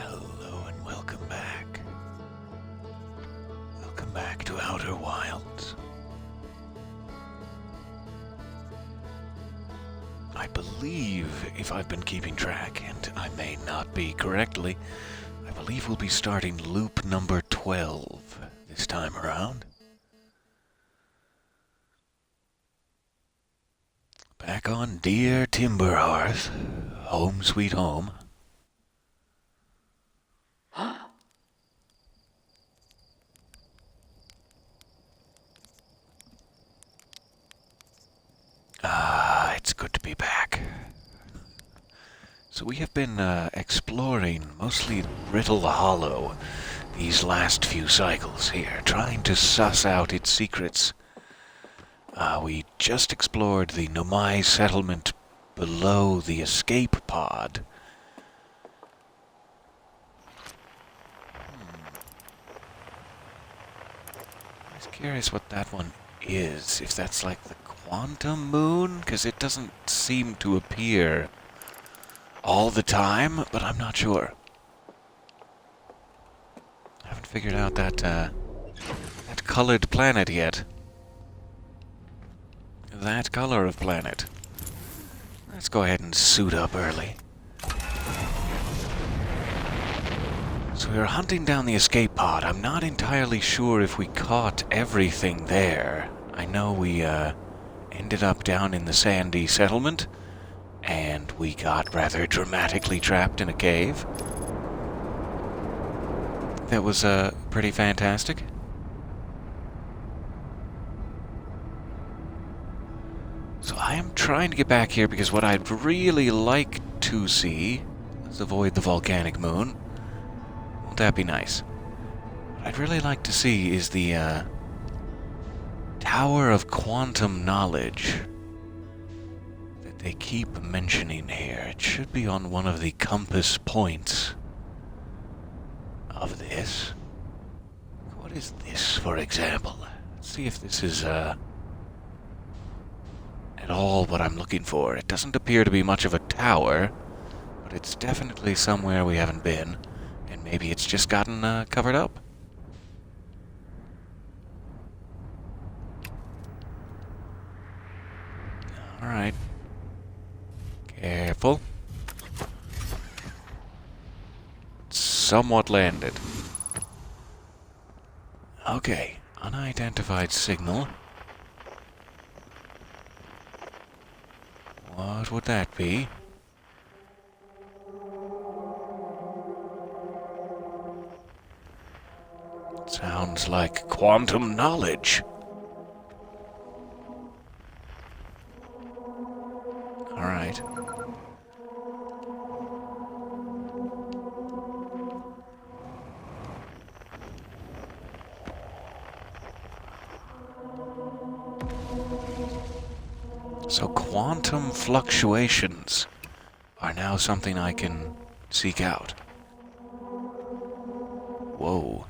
Hello and welcome back. Welcome back to Outer Wilds. I believe, if I've been keeping track, and I may not be correctly, I believe we'll be starting loop number 12 this time around. Back on Dear Timber Hearth, home sweet home. It's good to be back. So we have been exploring mostly Brittle Hollow these last few cycles here, trying to suss out its secrets. We just explored the Nomai settlement below the escape pod. I was curious what that one is, if that's like the quantum moon, because it doesn't seem to appear all the time, but I'm not sure. I haven't figured out that colored planet yet. That color of planet. Let's go ahead and suit up early. So we were hunting down the escape pod. I'm not entirely sure if we caught everything there. I know we ended up down in the sandy settlement, and we got rather dramatically trapped in a cave. That was pretty fantastic. So I am trying to get back here because what I'd really like to see is avoid the volcanic moon. Won't that be nice? What I'd really like to see is the Tower of Quantum Knowledge that they keep mentioning here. It should be on one of the compass points of this. What is this, for example? Let's see if this is at all what I'm looking for. It doesn't appear to be much of a tower, but it's definitely somewhere we haven't been, and maybe it's just gotten covered up. Alright. Careful. Somewhat landed. Okay, unidentified signal. What would that be? Sounds like quantum knowledge. All right. So quantum fluctuations are now something I can seek out. Whoa.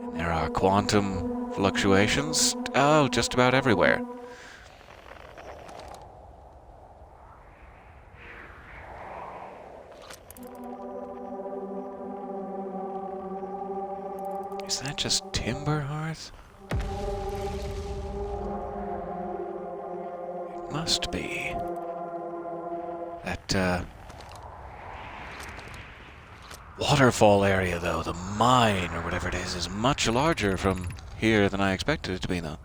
And there are quantum fluctuations? Oh, just about everywhere. Is that just timber hearth? It must be. That, waterfall area, though, the mine, or whatever it is much larger from here than I expected it to be, though.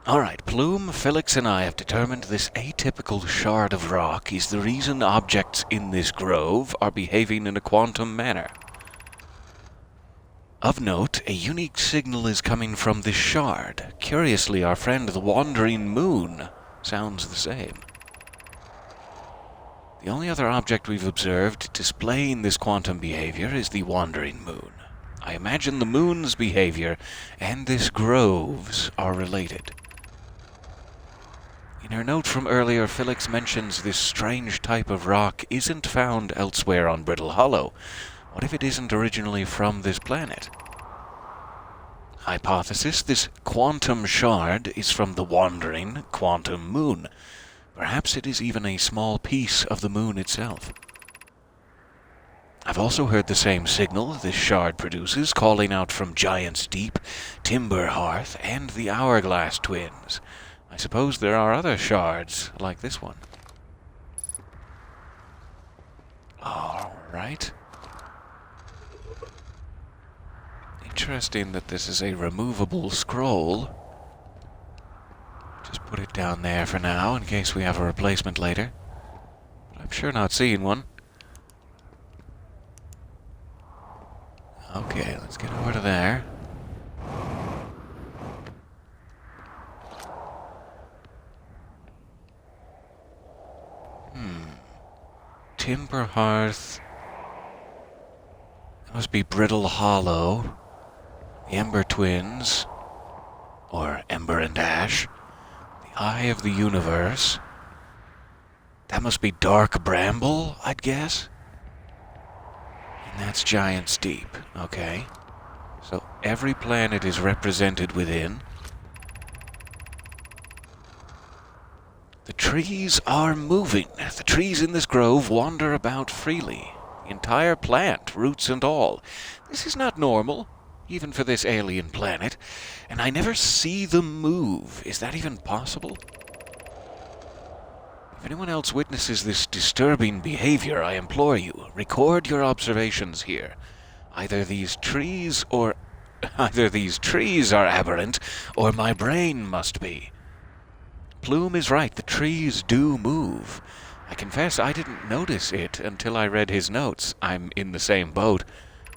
Alright, Plume, Felix, and I have determined this atypical shard of rock is the reason objects in this grove are behaving in a quantum manner. Of note, a unique signal is coming from this shard. Curiously, our friend the Wandering Moon sounds the same. The only other object we've observed displaying this quantum behavior is the Wandering Moon. I imagine the moon's behavior and this grove's are related. In her note from earlier, Felix mentions this strange type of rock isn't found elsewhere on Brittle Hollow. What if it isn't originally from this planet? Hypothesis: this quantum shard is from the wandering quantum moon. Perhaps it is even a small piece of the moon itself. I've also heard the same signal this shard produces, calling out from Giant's Deep, Timber Hearth, and the Hourglass Twins. I suppose there are other shards like this one. All right. Interesting that this is a removable scroll. Just put it down there for now in case we have a replacement later. But I'm sure not seeing one. Okay, let's get over to there. Timber Hearth. That must be Brittle Hollow. The Ember Twins. Or Ember and Ash. The Eye of the Universe. That must be Dark Bramble, I'd guess. And that's Giant's Deep. Okay. So every planet is represented within. The trees are moving. The trees in this grove wander about freely. The entire plant, roots and all. This is not normal, even for this alien planet. And I never see them move. Is that even possible? If anyone else witnesses this disturbing behavior, I implore you, record your observations here. Either these trees are aberrant, or my brain must be. Plume is right, the trees do move. I confess I didn't notice it until I read his notes. I'm in the same boat.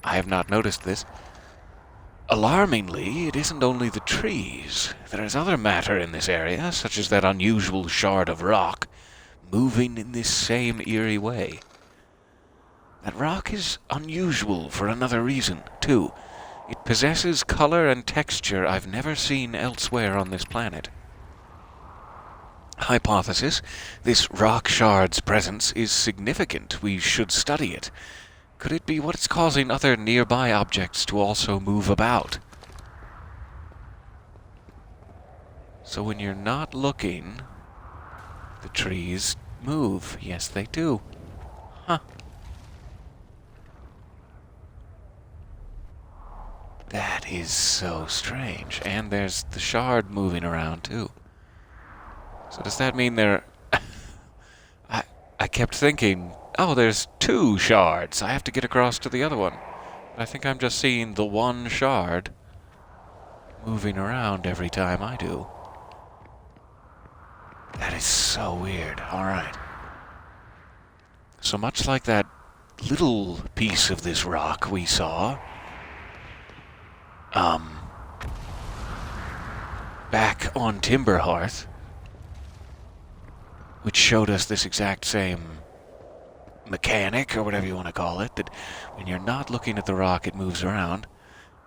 I have not noticed this. Alarmingly, it isn't only the trees. There is other matter in this area, such as that unusual shard of rock, moving in this same eerie way. That rock is unusual for another reason, too. It possesses color and texture I've never seen elsewhere on this planet. Hypothesis: this rock shard's presence is significant. We should study it. Could it be what's causing other nearby objects to also move about? So when you're not looking, the trees move. Yes, they do. Huh. That is so strange. And there's the shard moving around, too. So does that mean there... I kept thinking, oh, there's two shards. I have to get across to the other one. But I think I'm just seeing the one shard moving around every time I do. That is so weird. All right. So much like that little piece of this rock we saw, back on Timber Hearth, which showed us this exact same mechanic, or whatever you want to call it, that when you're not looking at the rock, it moves around.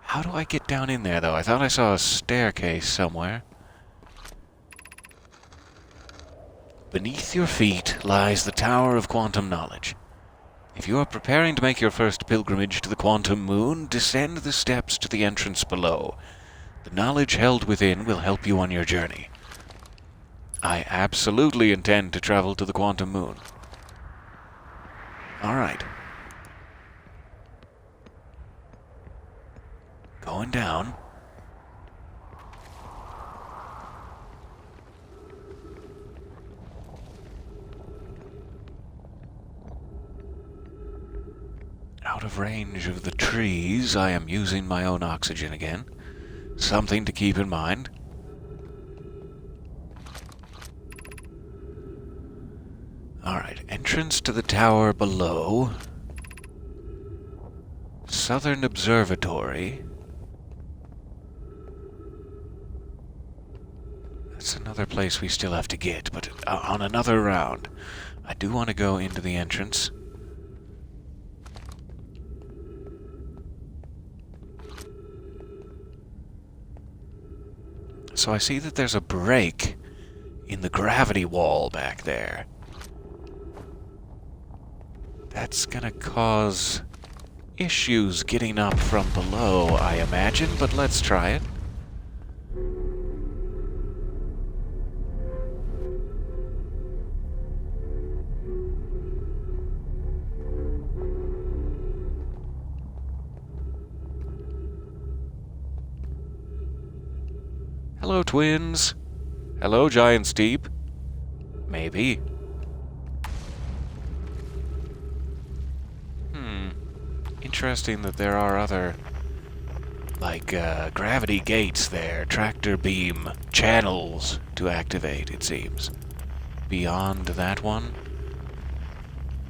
How do I get down in there, though? I thought I saw a staircase somewhere. Beneath your feet lies the Tower of Quantum Knowledge. If you are preparing to make your first pilgrimage to the Quantum Moon, descend the steps to the entrance below. The knowledge held within will help you on your journey. I absolutely intend to travel to the Quantum Moon. All right. Going down. Out of range of the trees, I am using my own oxygen again. Something to keep in mind. Alright, entrance to the tower below. Southern Observatory. That's another place we still have to get, but on another round. I do want to go into the entrance. So I see that there's a break in the gravity wall back there. That's gonna cause issues getting up from below, I imagine, but let's try it. Hello, twins. Hello, giant steep. Maybe. Interesting that there are other, like, gravity gates there, tractor beam channels to activate, it seems. Beyond that one?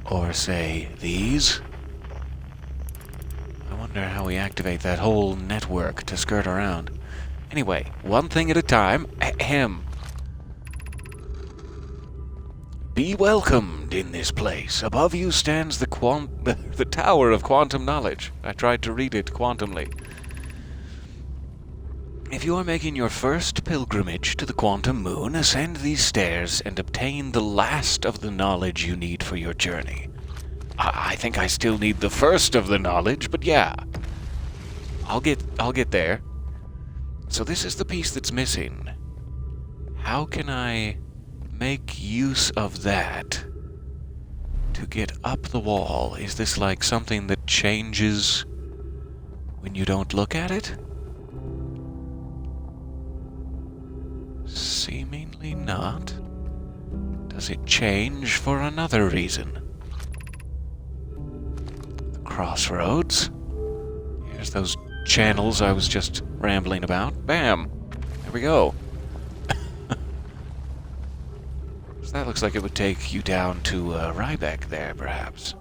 Or, say, these? I wonder how we activate that whole network to skirt around. Anyway, one thing at a time. Ahem. Be welcomed in this place. Above you stands the Tower of Quantum Knowledge. I tried to read it quantumly. If you are making your first pilgrimage to the Quantum Moon, ascend these stairs and obtain the last of the knowledge you need for your journey. I think I still need the first of the knowledge, but yeah. I'll get there. So this is the piece that's missing. How can I make use of that to get up the wall? Is this like something that changes when you don't look at it? Seemingly not. Does it change for another reason? The crossroads. Here's those channels I was just rambling about. Bam! There we go. So that looks like it would take you down to Riebeck there, perhaps.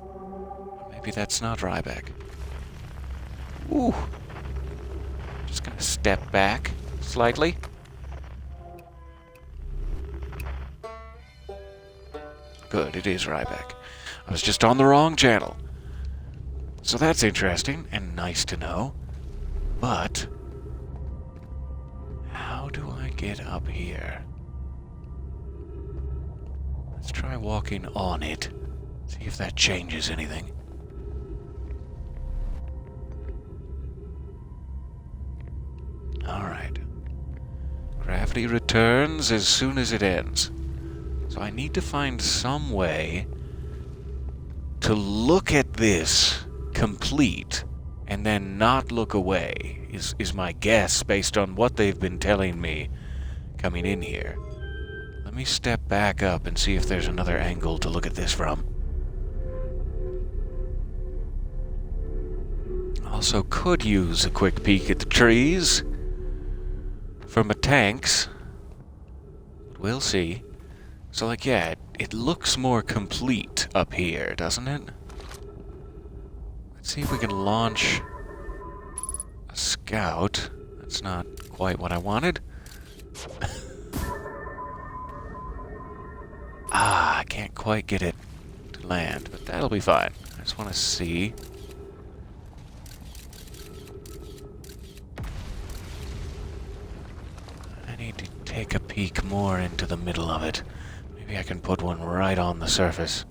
Maybe that's not Riebeck. Ooh. Just gonna step back slightly. Good, it is Riebeck. I was just on the wrong channel. So that's interesting and nice to know. But how do I get up here? Let's try walking on it. See if that changes anything. Alright. Gravity returns as soon as it ends. So I need to find some way to look at this complete and then not look away, is my guess based on what they've been telling me coming in here. Let me step back up and see if there's another angle to look at this from. Also could use a quick peek at the trees for my tanks. We'll see. So, like, yeah, it looks more complete up here, doesn't it? Let's see if we can launch a scout. That's not quite what I wanted. I can't quite get it to land, but that'll be fine. I just want to see. I need to take a peek more into the middle of it. Maybe I can put one right on the surface.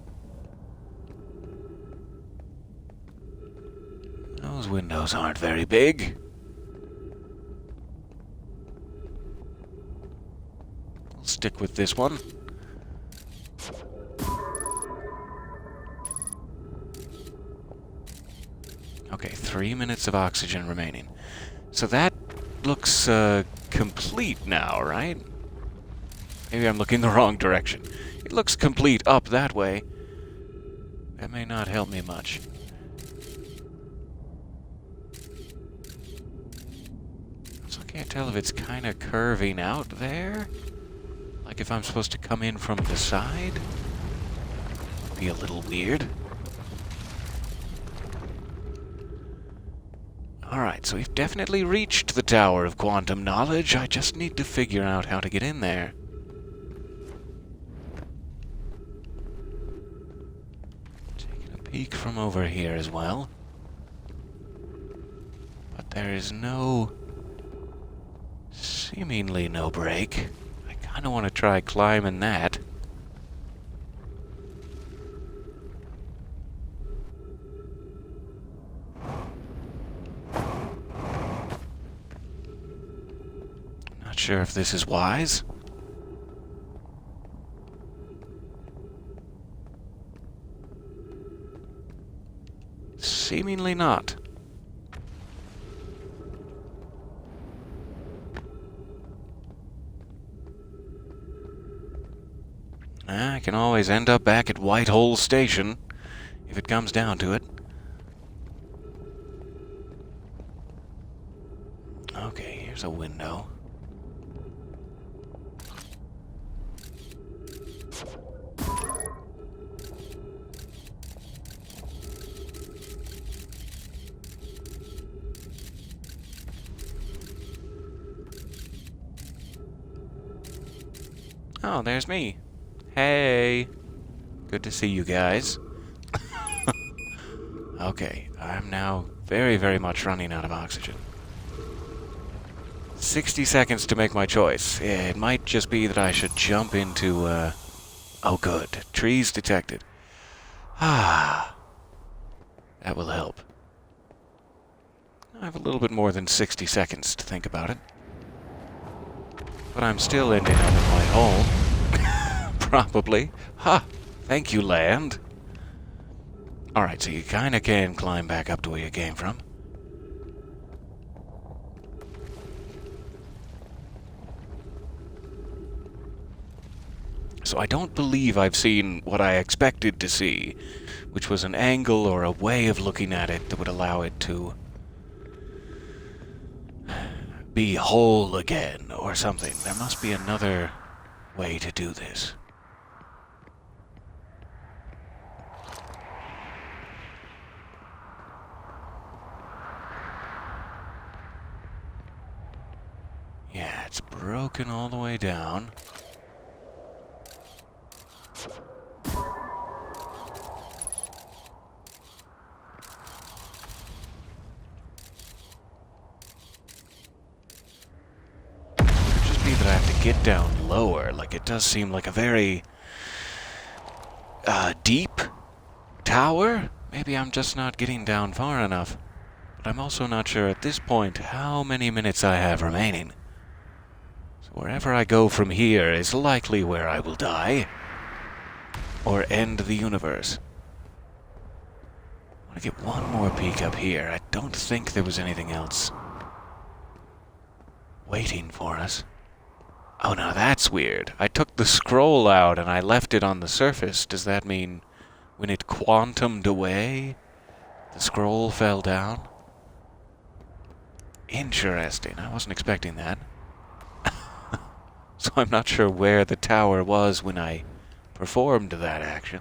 Those windows aren't very big. We'll stick with this one. Okay, 3 minutes of oxygen remaining. So that looks complete now, right? Maybe I'm looking the wrong direction. It looks complete up that way. That may not help me much. So I can't tell if it's kind of curving out there. Like if I'm supposed to come in from the side. Would be a little weird. Alright, so we've definitely reached the Tower of Quantum Knowledge. I just need to figure out how to get in there. Taking a peek from over here as well. But there is seemingly no break. I kind of want to try climbing that. Not sure if this is wise. Seemingly not. I can always end up back at Whitehole Station, if it comes down to it. Okay, here's a window. Oh, there's me. Hey. Good to see you guys. Okay, I'm now very, very much running out of oxygen. 60 seconds to make my choice. It might just be that I should jump into, Oh, good. Trees detected. Ah. That will help. I have a little bit more than 60 seconds to think about it. But I'm still ending up in my hole. Probably. Ha! Thank you, land. Alright, so you kinda can climb back up to where you came from. So I don't believe I've seen what I expected to see, which was an angle or a way of looking at it that would allow it to be whole again, or something. There must be another way to do this. Yeah, it's broken all the way down. That I have to get down lower. Like, it does seem like a very deep tower. Maybe I'm just not getting down far enough. But I'm also not sure at this point how many minutes I have remaining. So wherever I go from here is likely where I will die. Or end the universe. I want to get one more peek up here. I don't think there was anything else waiting for us. Oh, now that's weird. I took the scroll out and I left it on the surface. Does that mean when it quantumed away, the scroll fell down? Interesting. I wasn't expecting that. So I'm not sure where the tower was when I performed that action.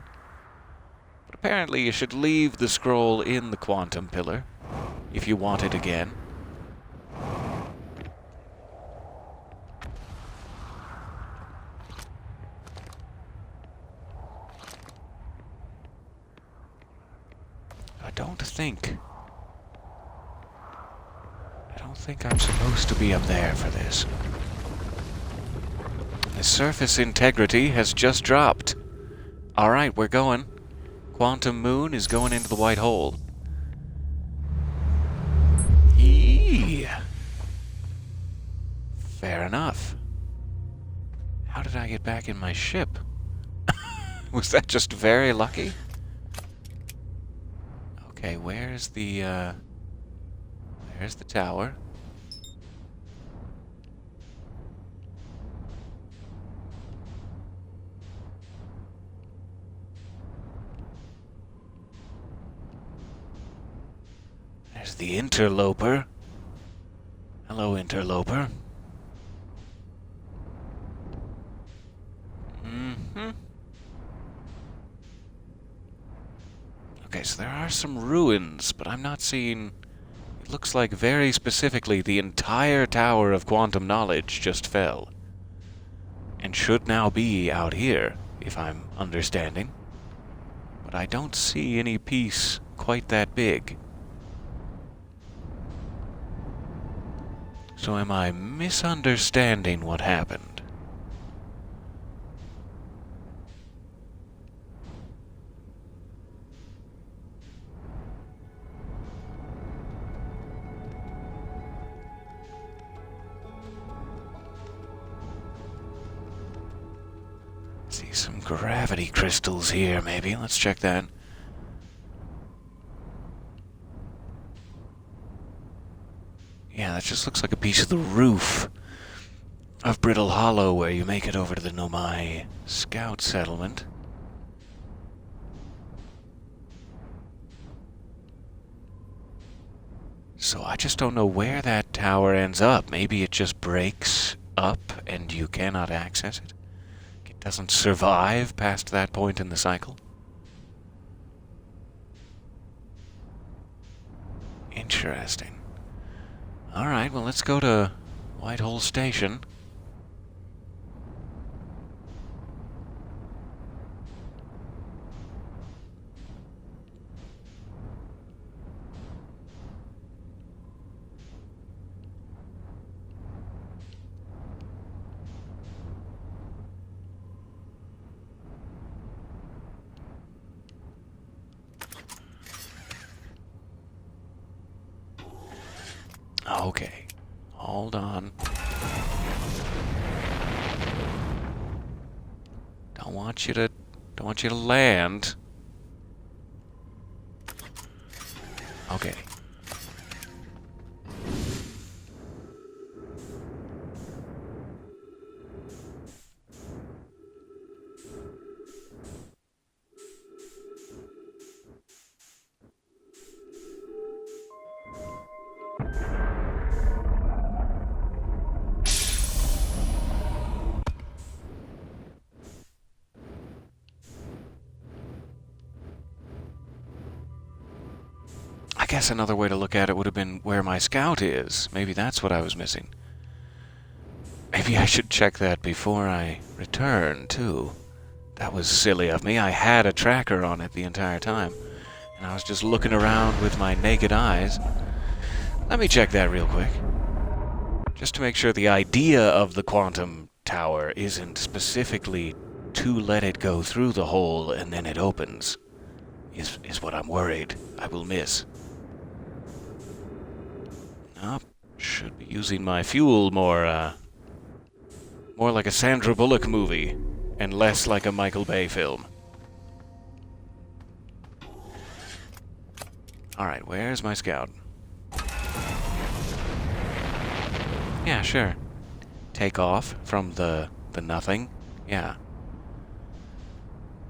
But apparently you should leave the scroll in the quantum pillar if you want it again. I don't think I'm supposed to be up there for this. The surface integrity has just dropped. Alright, we're going. Quantum Moon is going into the white hole. Eee. Fair enough. How did I get back in my ship? Was that just very lucky? Okay, where's the tower? There's the interloper. Hello, interloper. Okay, so there are some ruins, but I'm not seeing... It looks like very specifically the entire Tower of Quantum Knowledge just fell. And should now be out here, if I'm understanding. But I don't see any piece quite that big. So am I misunderstanding what happened? See some gravity crystals here, maybe. Let's check that. Yeah, that just looks like a piece of the roof. of Brittle Hollow where you make it over to the Nomai Scout settlement. So I just don't know where that tower ends up. Maybe it just breaks up and you cannot access it. It doesn't survive past that point in the cycle. Interesting. Alright, well, let's go to Whitehall Station. Okay, hold on. Don't want you to land. Okay. I guess another way to look at it would have been where my scout is. Maybe that's what I was missing. Maybe I should check that before I return, too. That was silly of me. I had a tracker on it the entire time, and I was just looking around with my naked eyes. Let me check that real quick. Just to make sure the idea of the quantum tower isn't specifically to let it go through the hole and then it opens, is what I'm worried I will miss. Oh, should be using my fuel more like a Sandra Bullock movie, and less like a Michael Bay film. Alright, where's my scout? Yeah, sure. Take off from the nothing. Yeah.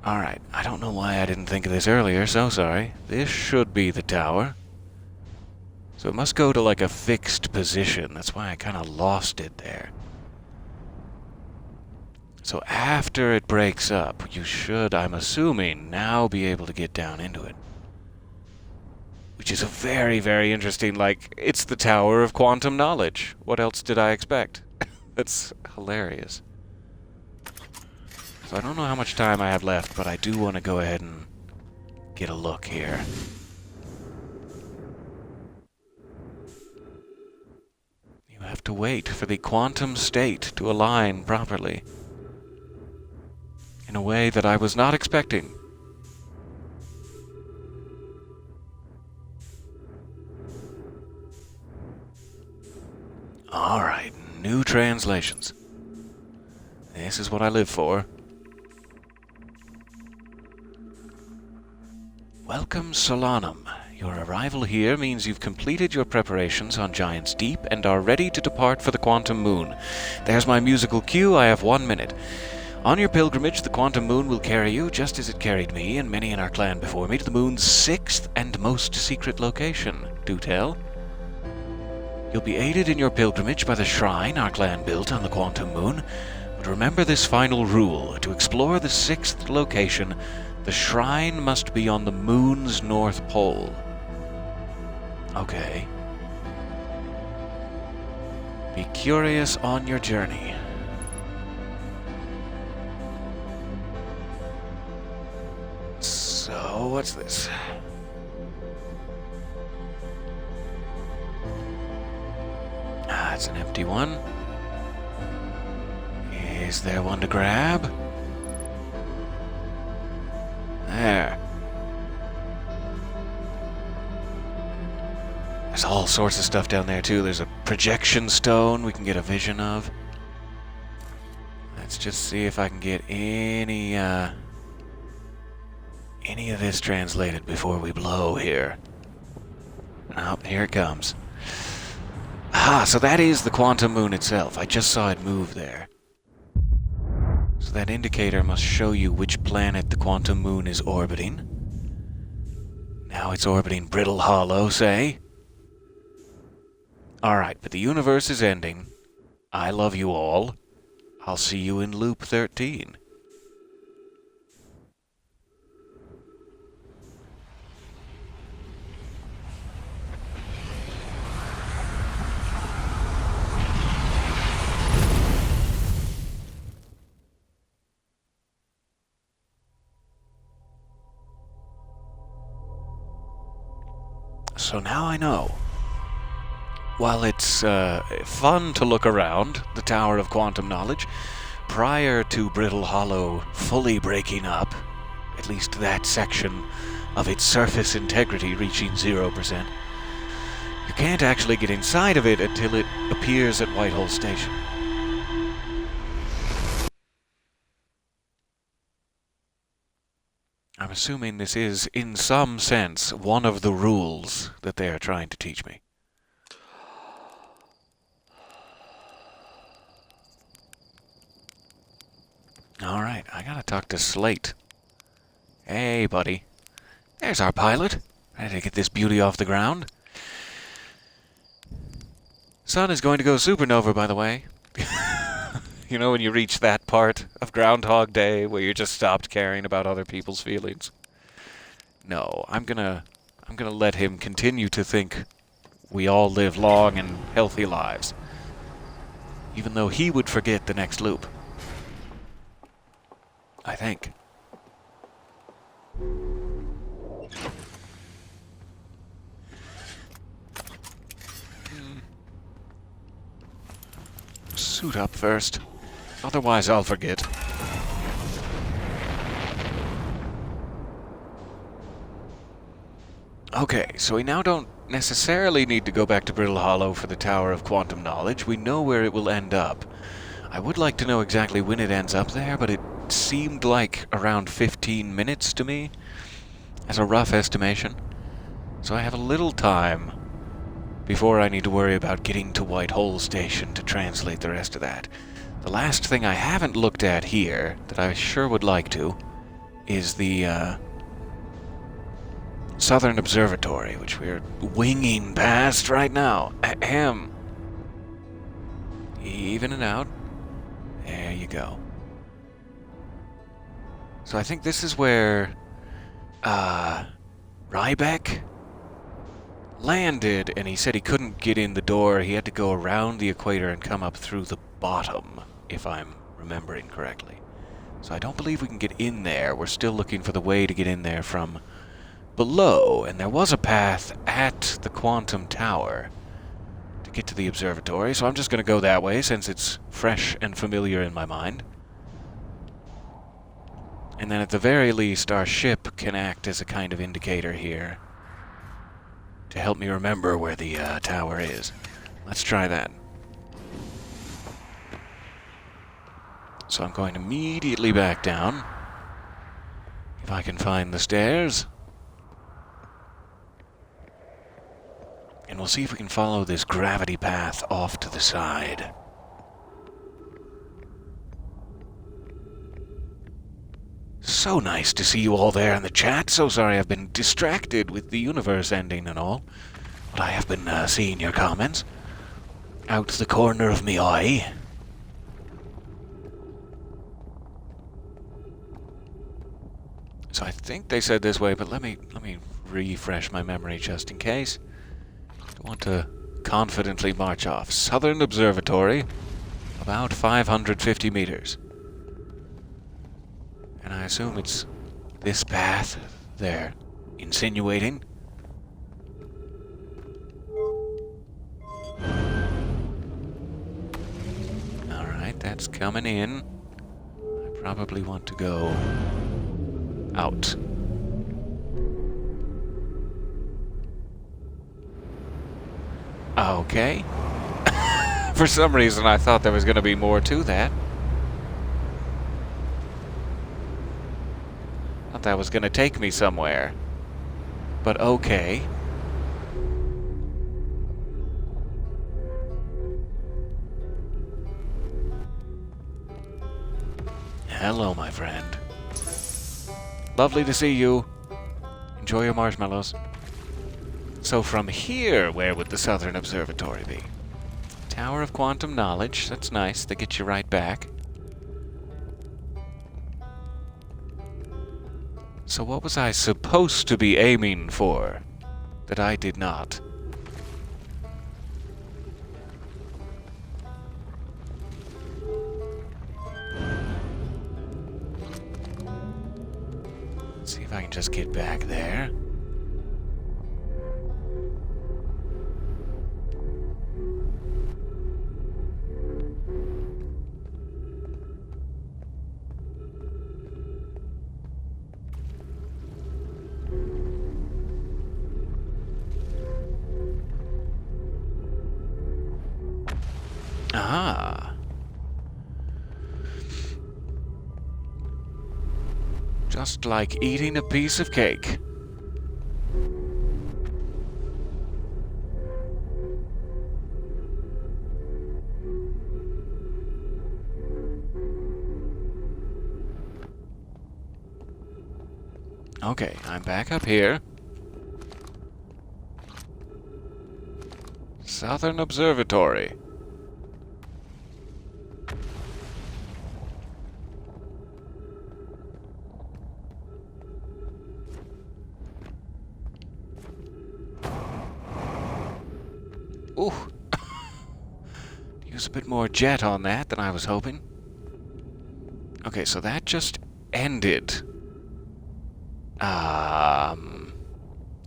Alright, I don't know why I didn't think of this earlier, so sorry. This should be the tower. So it must go to like a fixed position. That's why I kind of lost it there. So after it breaks up, you should, I'm assuming, now be able to get down into it. Which is a very, very interesting, like, it's the Tower of Quantum Knowledge. What else did I expect? That's hilarious. So I don't know how much time I have left, but I do want to go ahead and get a look here. You have to wait for the quantum state to align properly. In a way that I was not expecting. Alright, new translations. This is what I live for. Welcome, Solanum. Your arrival here means you've completed your preparations on Giant's Deep and are ready to depart for the Quantum Moon. There's my musical cue. I have 1 minute. On your pilgrimage, the Quantum Moon will carry you, just as it carried me and many in our clan before me, to the moon's 6th and most secret location. Do tell. You'll be aided in your pilgrimage by the shrine our clan built on the Quantum Moon. But remember this final rule. To explore the 6th location, the shrine must be on the moon's north pole. Okay. Be curious on your journey. So, what's this? Ah, it's an empty one. Is there one to grab? There. There's all sorts of stuff down there, too. There's a projection stone we can get a vision of. Let's just see if I can get any of this translated before we blow here. Oh, here it comes. Aha, so that is the quantum moon itself. I just saw it move there. So that indicator must show you which planet the quantum moon is orbiting. Now it's orbiting Brittle Hollow, say. Alright, but the universe is ending. I love you all. I'll see you in loop 13. So now I know. While it's fun to look around the Tower of Quantum Knowledge, prior to Brittle Hollow fully breaking up, at least that section of its surface integrity reaching 0%, you can't actually get inside of it until it appears at Whitehall Station. I'm assuming this is, in some sense, one of the rules that they are trying to teach me. Alright, I gotta talk to Slate. Hey, buddy. There's our pilot. Ready to get this beauty off the ground. Sun is going to go supernova, by the way. You know when you reach that part of Groundhog Day where you just stopped caring about other people's feelings? No, I'm gonna let him continue to think we all live long and healthy lives. Even though he would forget the next loop. I think. Suit up first. Otherwise I'll forget. Okay, so we now don't necessarily need to go back to Brittle Hollow for the Tower of Quantum Knowledge. We know where it will end up. I would like to know exactly when it ends up there, but it seemed like around 15 minutes to me, as a rough estimation. So I have a little time before I need to worry about getting to Whitehall Station to translate the rest of that. The last thing I haven't looked at here, that I sure would like to, is the Southern Observatory, which we're winging past right now. Ahem. Even it out. There you go. So I think this is where Riebeck landed, and he said he couldn't get in the door. He had to go around the equator and come up through the bottom, if I'm remembering correctly. So I don't believe we can get in there. We're still looking for the way to get in there from below, and there was a path at the Quantum Tower to get to the observatory, so I'm just going to go that way since it's fresh and familiar in my mind. And then at the very least, our ship can act as a kind of indicator here to help me remember where the tower is. Let's try that. So I'm going immediately back down, if I can find the stairs. And we'll see if we can follow this gravity path off to the side. So nice to see you all there in the chat. So sorry I've been distracted with the universe ending and all. But I have been seeing your comments out the corner of me eye. So I think they said this way, but let me refresh my memory just in case. I want to confidently march off. Southern Observatory, about 550 meters. And I assume it's this path they're insinuating. Alright, that's coming in. I probably want to go out. Okay. For some reason I thought there was going to be more to that. Thought that was going to take me somewhere. But okay. Hello, my friend. Lovely to see you. Enjoy your marshmallows. So from here, where would the Southern Observatory be? Tower of Quantum Knowledge. That's nice. They get you right back. So what was I supposed to be aiming for that I did not? Let's see if I can just get back there. Ah. Just like eating a piece of cake. Okay, I'm back up here. Southern Observatory. Ooh. Use a bit more jet on that than I was hoping. Okay, so that just ended.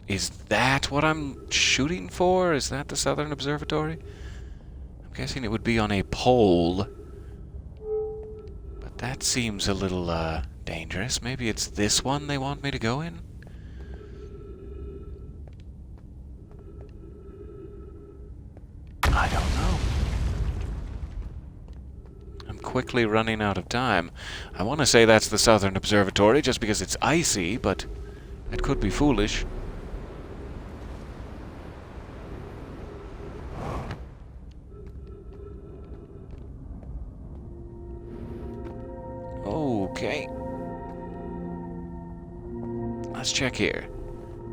Is that what I'm shooting for? Is that the Southern Observatory? I'm guessing it would be on a pole. But that seems a little, dangerous. Maybe it's this one they want me to go in? I don't know. I'm quickly running out of time. I want to say that's the Southern Observatory just because it's icy, but that could be foolish. Okay. Let's check here.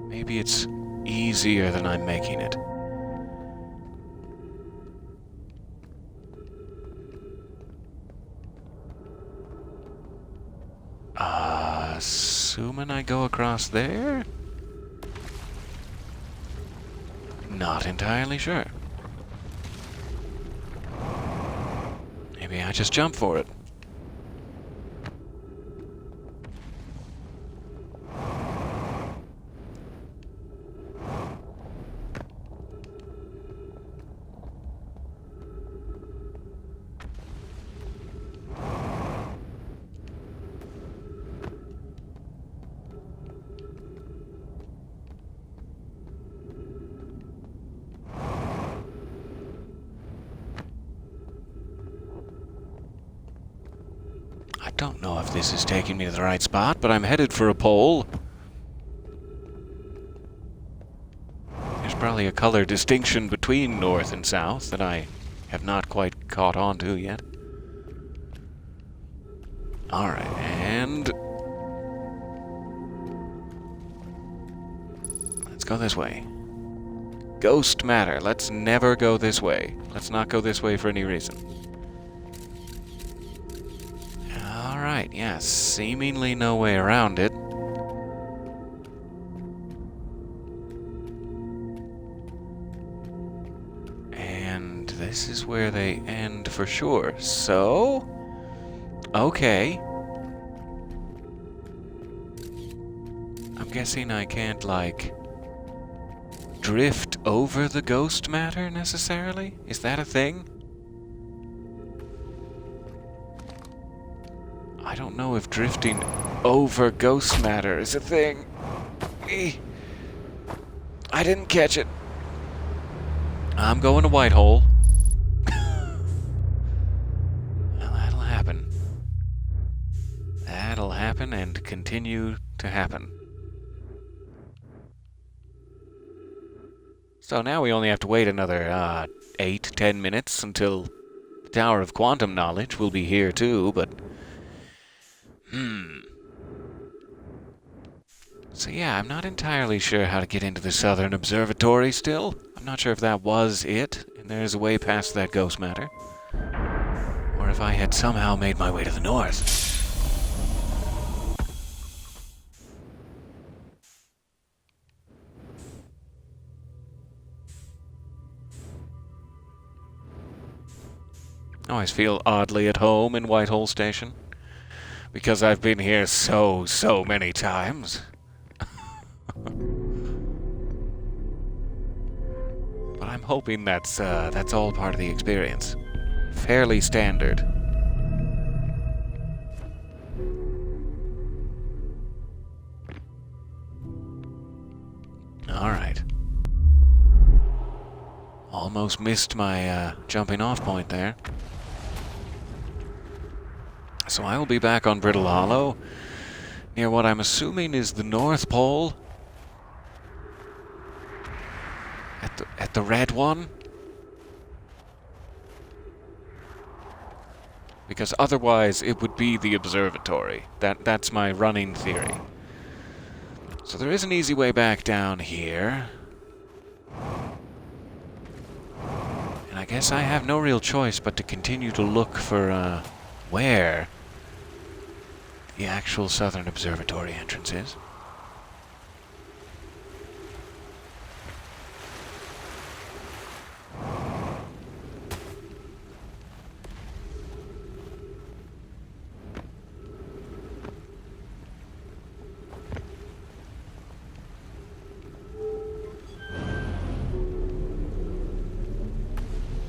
Maybe it's easier than I'm making it. Assuming I go across there? Not entirely sure. Maybe I just jump for it. I don't know if this is taking me to the right spot, but I'm headed for a pole. There's probably a color distinction between north and south that I have not quite caught on to yet. Alright, and let's go this way. Ghost matter. Let's never go this way. Let's not go this way for any reason. Alright, yeah, seemingly no way around it. And this is where they end for sure. So, okay. I'm guessing I can't, like, drift over the ghost matter necessarily? Is that a thing? I don't know if drifting over ghost matter is a thing. I didn't catch it. I'm going to Whitehole. Well, that'll happen. That'll happen and continue to happen. So now we only have to wait another 8-10 minutes until the Tower of Quantum Knowledge will be here too, but So yeah, I'm not entirely sure how to get into the Southern Observatory still. I'm not sure if that was it, and there's a way past that ghost matter. Or if I had somehow made my way to the north. I always feel oddly at home in Whitehall Station. Because I've been here so many times. But I'm hoping that's all part of the experience. Fairly standard. Alright. Almost missed my jumping off point there. So I will be back on Brittle Hollow, near what I'm assuming is the North Pole. At the red one? Because otherwise it would be the observatory. That's my running theory. So there is an easy way back down here. And I guess I have no real choice but to continue to look for, where the actual Southern Observatory entrance is.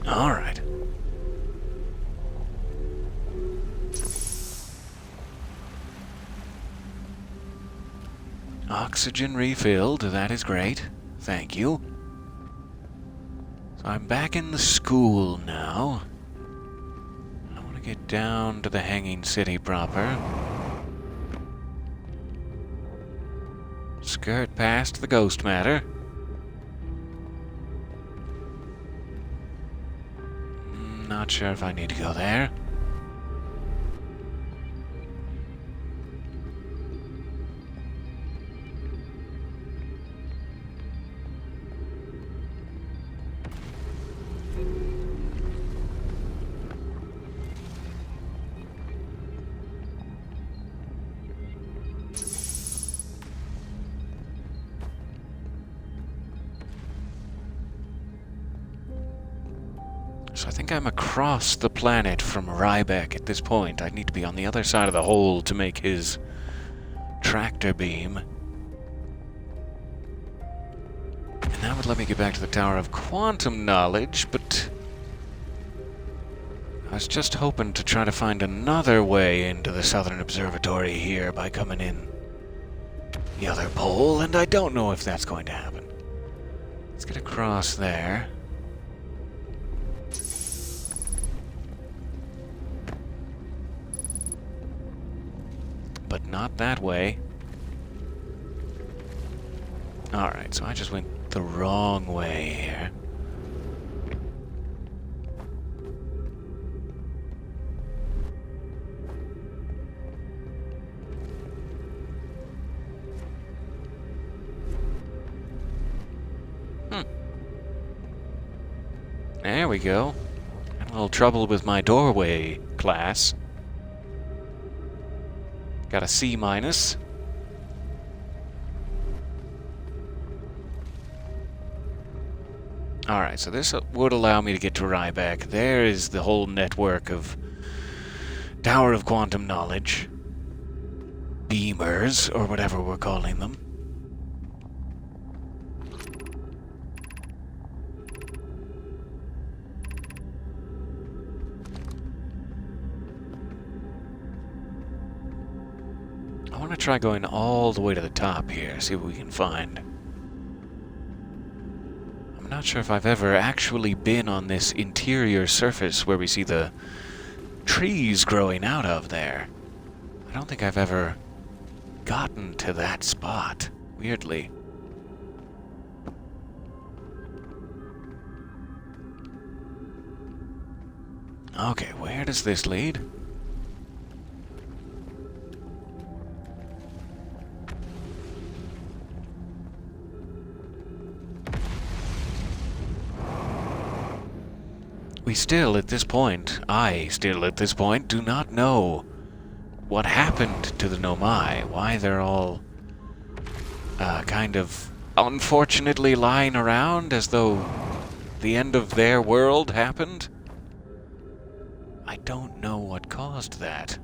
All right. Oxygen refilled, that is great. Thank you. So I'm back in the school now. I want to get down to the Hanging City proper. Skirt past the ghost matter. Not sure if I need to go there. So I think I'm across the planet from Riebeck at this point. I need to be on the other side of the hole to make his tractor beam. And that would let me get back to the Tower of Quantum Knowledge, but I was just hoping to try to find another way into the Southern Observatory here by coming in the other pole, and I don't know if that's going to happen. Let's get across there. But not that way. Alright, so I just went the wrong way here. There we go. Had a little trouble with my doorway, class. Got a C-. Alright, so this would allow me to get to Riebeck. There is the whole network of Tower of Quantum Knowledge. Beamers, or whatever we're calling them. I want to try going all the way to the top here, see what we can find. I'm not sure if I've ever actually been on this interior surface where we see the trees growing out of there. I don't think I've ever gotten to that spot, weirdly. Okay, where does this lead? I still at this point, do not know what happened to the Nomai, why they're all kind of unfortunately lying around as though the end of their world happened. I don't know what caused that.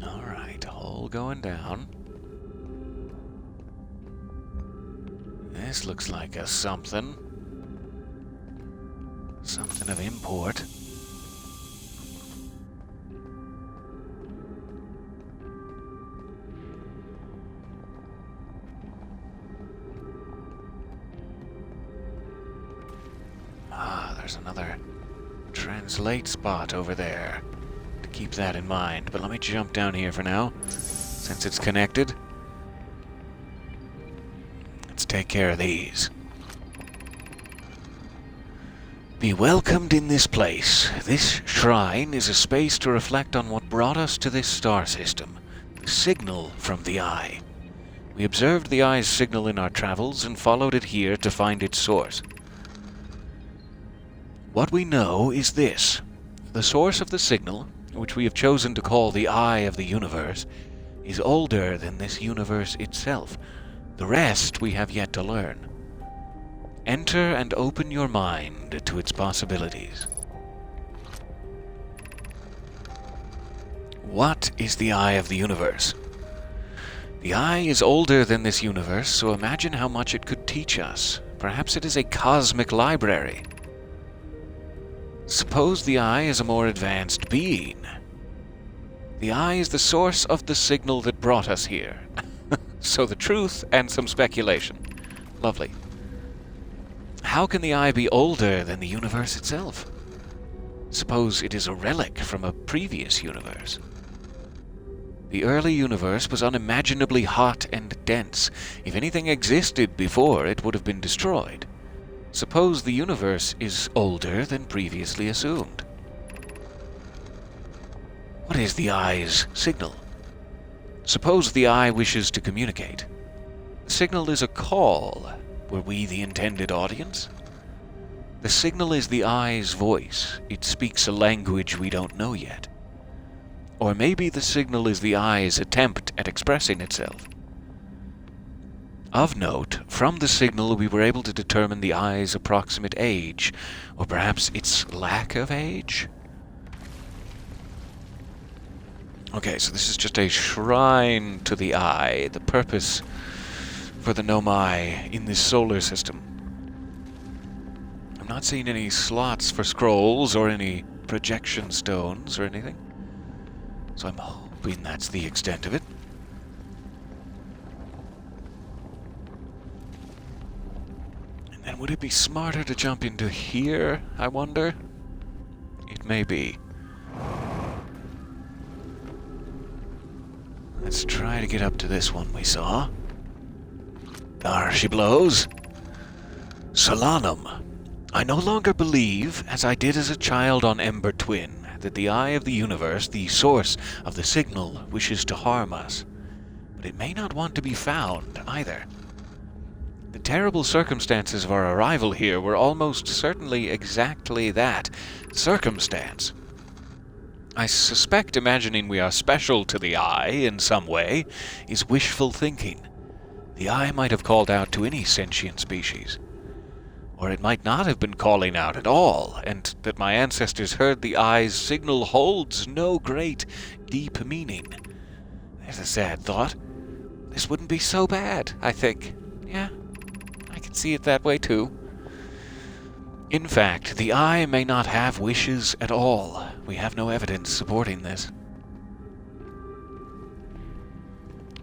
Alright, hole going down. This looks like a something. Something of import. There's another translate spot over there. To keep that in mind, but let me jump down here for now, since it's connected. Let's take care of these. Be welcomed in this place. This shrine is a space to reflect on what brought us to this star system, the signal from the eye. We observed the eye's signal in our travels and followed it here to find its source. What we know is this. The source of the signal, which we have chosen to call the eye of the universe, is older than this universe itself. The rest we have yet to learn. Enter and open your mind to its possibilities. What is the eye of the universe? The eye is older than this universe, so imagine how much it could teach us. Perhaps it is a cosmic library. Suppose the eye is a more advanced being. The eye is the source of the signal that brought us here. So the truth and some speculation. Lovely. How can the eye be older than the universe itself? Suppose it is a relic from a previous universe. The early universe was unimaginably hot and dense. If anything existed before, it would have been destroyed. Suppose the universe is older than previously assumed. What is the eye's signal? Suppose the eye wishes to communicate. The signal is a call. Were we the intended audience? The signal is the eye's voice. It speaks a language we don't know yet. Or maybe the signal is the eye's attempt at expressing itself. Of note, from the signal we were able to determine the eye's approximate age, or perhaps its lack of age. Okay, so this is just a shrine to the eye, the purpose for the Nomai in this solar system. I'm not seeing any slots for scrolls or any projection stones or anything, so I'm hoping that's the extent of it. And would it be smarter to jump into here, I wonder? It may be. Let's try to get up to this one we saw. There she blows. Solanum. I no longer believe, as I did as a child on Ember Twin, that the eye of the universe, the source of the signal, wishes to harm us. But it may not want to be found, either. The terrible circumstances of our arrival here were almost certainly exactly that, circumstance. I suspect imagining we are special to the eye in some way is wishful thinking. The eye might have called out to any sentient species. Or it might not have been calling out at all, and that my ancestors heard the eye's signal holds no great, deep meaning. There's a sad thought. This wouldn't be so bad, I think. Yeah, I can see it that way too. In fact, the eye may not have wishes at all. We have no evidence supporting this.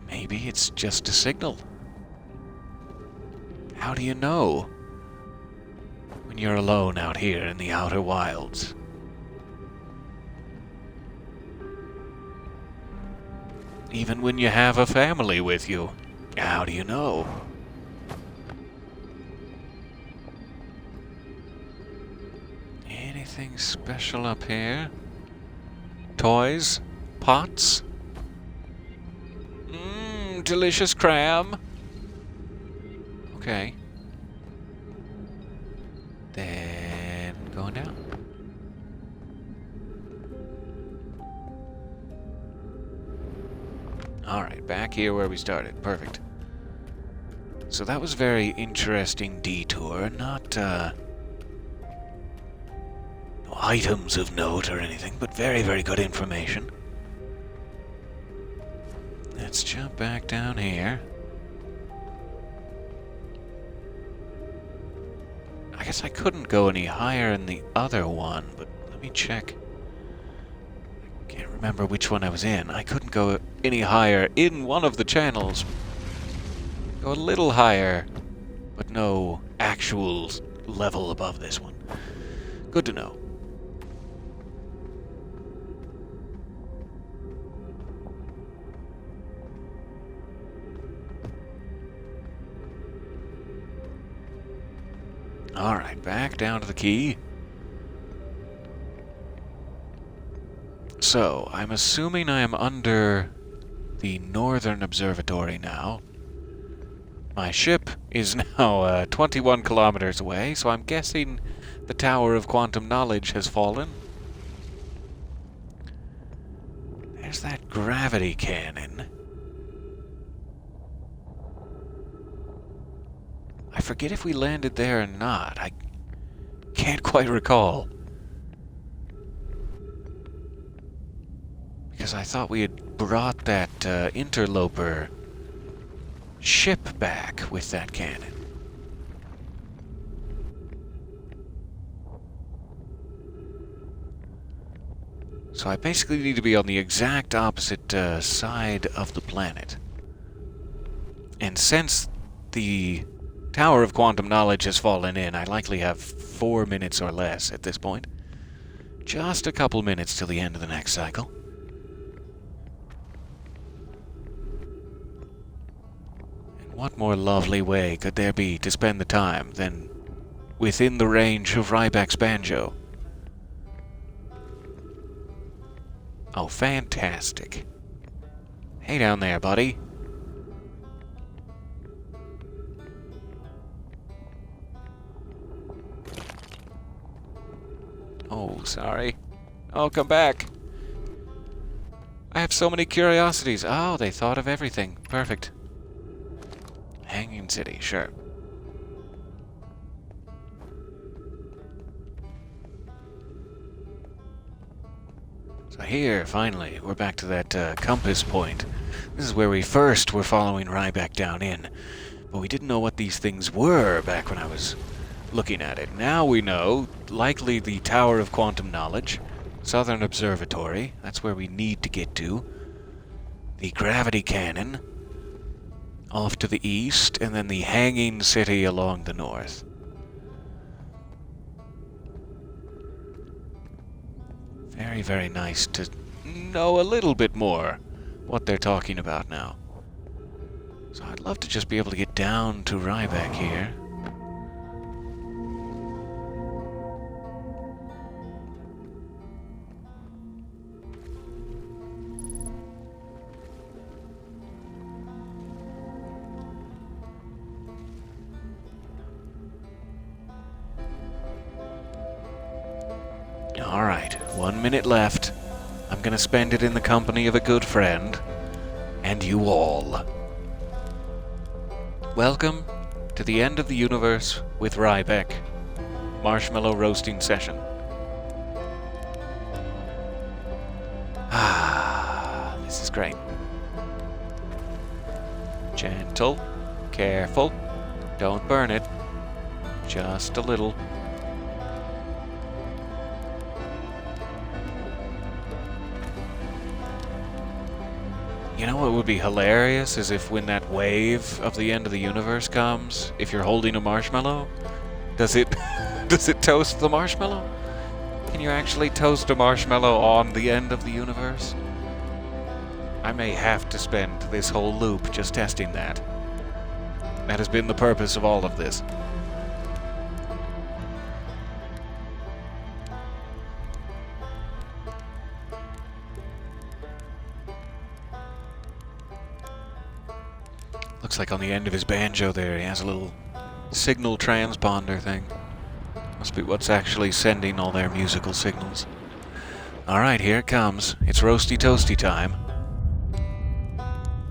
Maybe it's just a signal. How do you know when you're alone out here in the outer wilds? Even when you have a family with you, how do you know? Anything special up here? Toys? Pots? delicious cram. Okay. Then going down. Alright, back here where we started. Perfect. So that was a very interesting detour. Not, no items of note or anything, but very, very good information. Let's jump back down here. I guess I couldn't go any higher in the other one, but let me check. I can't remember which one I was in. I couldn't go any higher in one of the channels. Go a little higher, but no actual level above this one. Good to know. Alright, back down to the key. So, I'm assuming I am under the Northern Observatory now. My ship is now 21 kilometers away, so I'm guessing the Tower of Quantum Knowledge has fallen. There's that gravity cannon. I forget if we landed there or not. I can't quite recall. Because I thought we had brought that interloper ship back with that cannon. So I basically need to be on the exact opposite side of the planet. And since the Tower of Quantum Knowledge has fallen in, I likely have 4 minutes or less at this point. Just a couple minutes till the end of the next cycle. And what more lovely way could there be to spend the time than within the range of Riebeck's banjo? Oh, fantastic. Hey down there, buddy. Oh, sorry. Oh, come back. I have so many curiosities. Oh, they thought of everything. Perfect. Hanging City, sure. So here, finally, we're back to that compass point. This is where we first were following Riebeck down in. But we didn't know what these things were back when I was looking at it. Now we know, likely the Tower of Quantum Knowledge, Southern Observatory, that's where we need to get to. The gravity cannon, off to the east, and then the hanging city along the north. Very, very nice to know a little bit more what they're talking about now. So I'd love to just be able to get down to Riebeck here. Alright, 1 minute left. I'm gonna spend it in the company of a good friend. And you all. Welcome to the end of the universe with Riebeck. Marshmallow roasting session. Ah, this is great. Gentle, careful, don't burn it. Just a little. You know what would be hilarious is if when that wave of the end of the universe comes, if you're holding a marshmallow, does it does it toast the marshmallow? Can you actually toast a marshmallow on the end of the universe? I may have to spend this whole loop just testing that. That has been the purpose of all of this. Looks like on the end of his banjo there he has a little signal transponder thing. Must be what's actually sending all their musical signals. Alright, here it comes. It's roasty toasty time.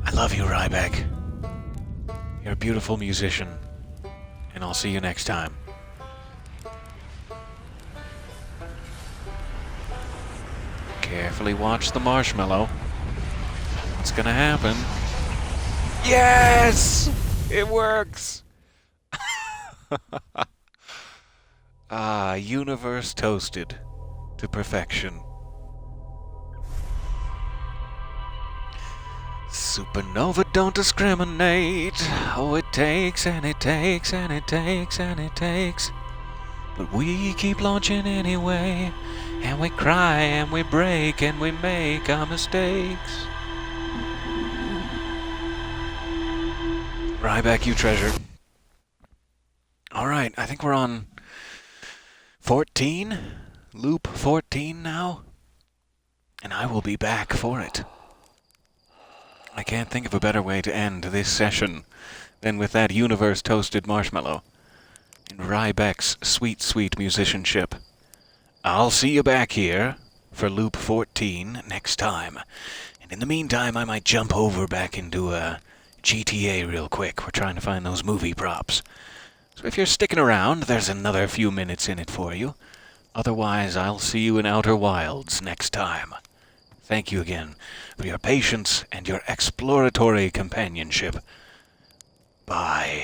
I love you, Riebeck. You're a beautiful musician. And I'll see you next time. Carefully watch the marshmallow. What's gonna happen? Yes! It works! Universe toasted to perfection. Supernova don't discriminate. Oh, it takes and it takes and it takes and it takes. But we keep launching anyway. And we cry and we break and we make our mistakes. Riebeck, you treasure. Alright, I think we're on 14? Loop 14 now? And I will be back for it. I can't think of a better way to end this session than with that universe-toasted marshmallow. And Riebeck's sweet, sweet musicianship. I'll see you back here for Loop 14 next time. And in the meantime, I might jump over back into GTA real quick. We're trying to find those movie props. So if you're sticking around, there's another few minutes in it for you. Otherwise, I'll see you in Outer Wilds next time. Thank you again for your patience and your exploratory companionship. Bye.